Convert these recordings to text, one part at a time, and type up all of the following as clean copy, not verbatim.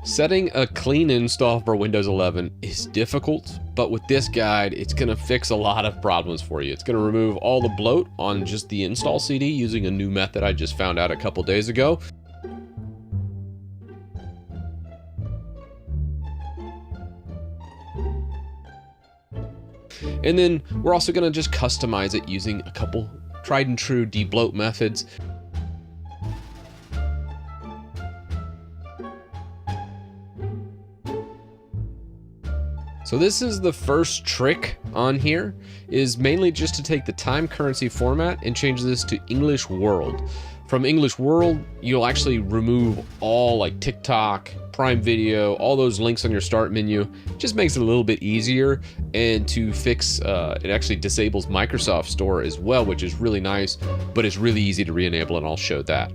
Setting a clean install for Windows 11 is difficult, but with this guide, it's going to fix a lot of problems for you. It's going to remove all the bloat on just the install CD using a new method I just found out a couple days ago. And then we're also going to just customize it using a couple tried and true debloat methods. So this is the first trick on here, is mainly just to take the time currency format and change this to English World. From English World, you'll actually remove all like TikTok, Prime Video, all those links on your start menu. It just makes it a little bit easier, and to fix, it actually disables Microsoft Store as well, which is really nice, but it's really easy to re-enable, and I'll show that.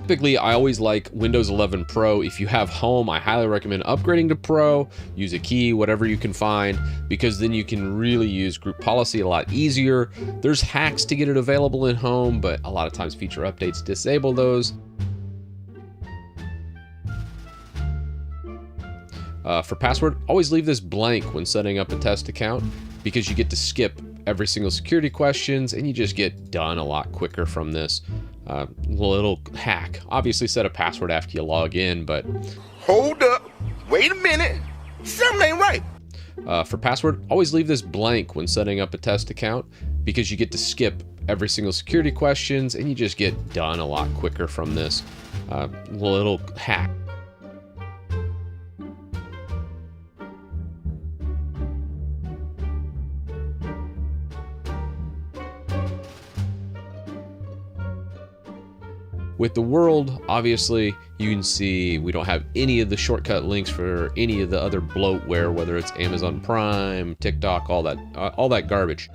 Typically, I always like Windows 11 Pro. If you have Home, I highly recommend upgrading to Pro. Use a key, whatever you can find, because then you can really use group policy a lot easier. There's hacks to get it available in Home, but a lot of times feature updates disable those. For password, always leave this blank when setting up a test account, because you get to skip every single security questions and you just get done a lot quicker from this. Little hack. Obviously set a password after you log in, but hold up, wait a minute, something ain't right. For password, always leave this blank when setting up a test account, because you get to skip every single security questions and you just get done a lot quicker from this. Little hack. With the world, obviously, you can see we don't have any of the shortcut links for any of the other bloatware, whether it's Amazon Prime, TikTok, all that garbage.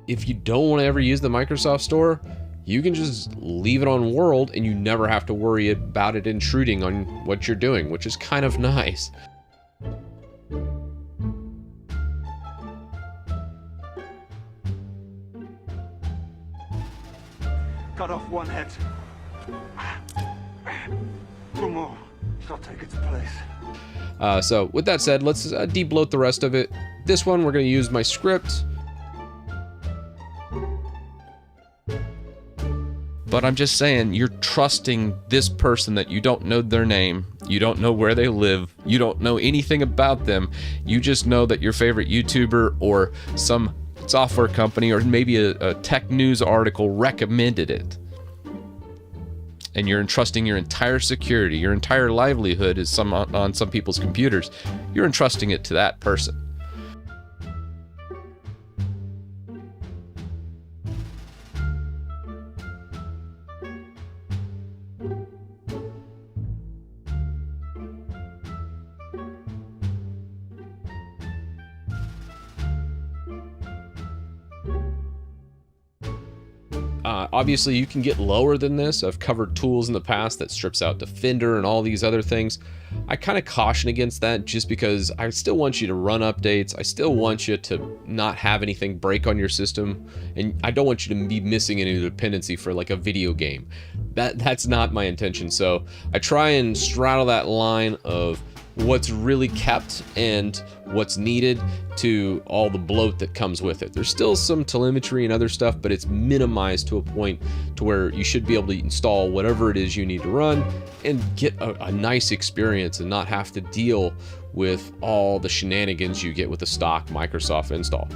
If you don't want to ever use the Microsoft Store, you can just leave it on World and you never have to worry about it intruding on what you're doing, which is kind of nice. Cut off one head. Two more shall take its place. So with that said, let's debloat the rest of it. This one, we're going to use my script. But I'm just saying, you're trusting this person that you don't know their name, you don't know where they live, you don't know anything about them. You just know that your favorite YouTuber or some software company or maybe a tech news article recommended it. And you're entrusting your entire security, your entire livelihood is on some people's computers. You're entrusting it to that person. Obviously, you can get lower than this. I've covered tools in the past that strips out Defender and all these other things. I kind of caution against that just because I still want you to run updates. I still want you to not have anything break on your system. And I don't want you to be missing any dependency for like a video game. That's not my intention. So I try and straddle that line of what's really kept and what's needed to all the bloat that comes with it. There's still some telemetry and other stuff, but it's minimized to a point to where you should be able to install whatever it is you need to run and get a nice experience and not have to deal with all the shenanigans you get with a stock Microsoft install.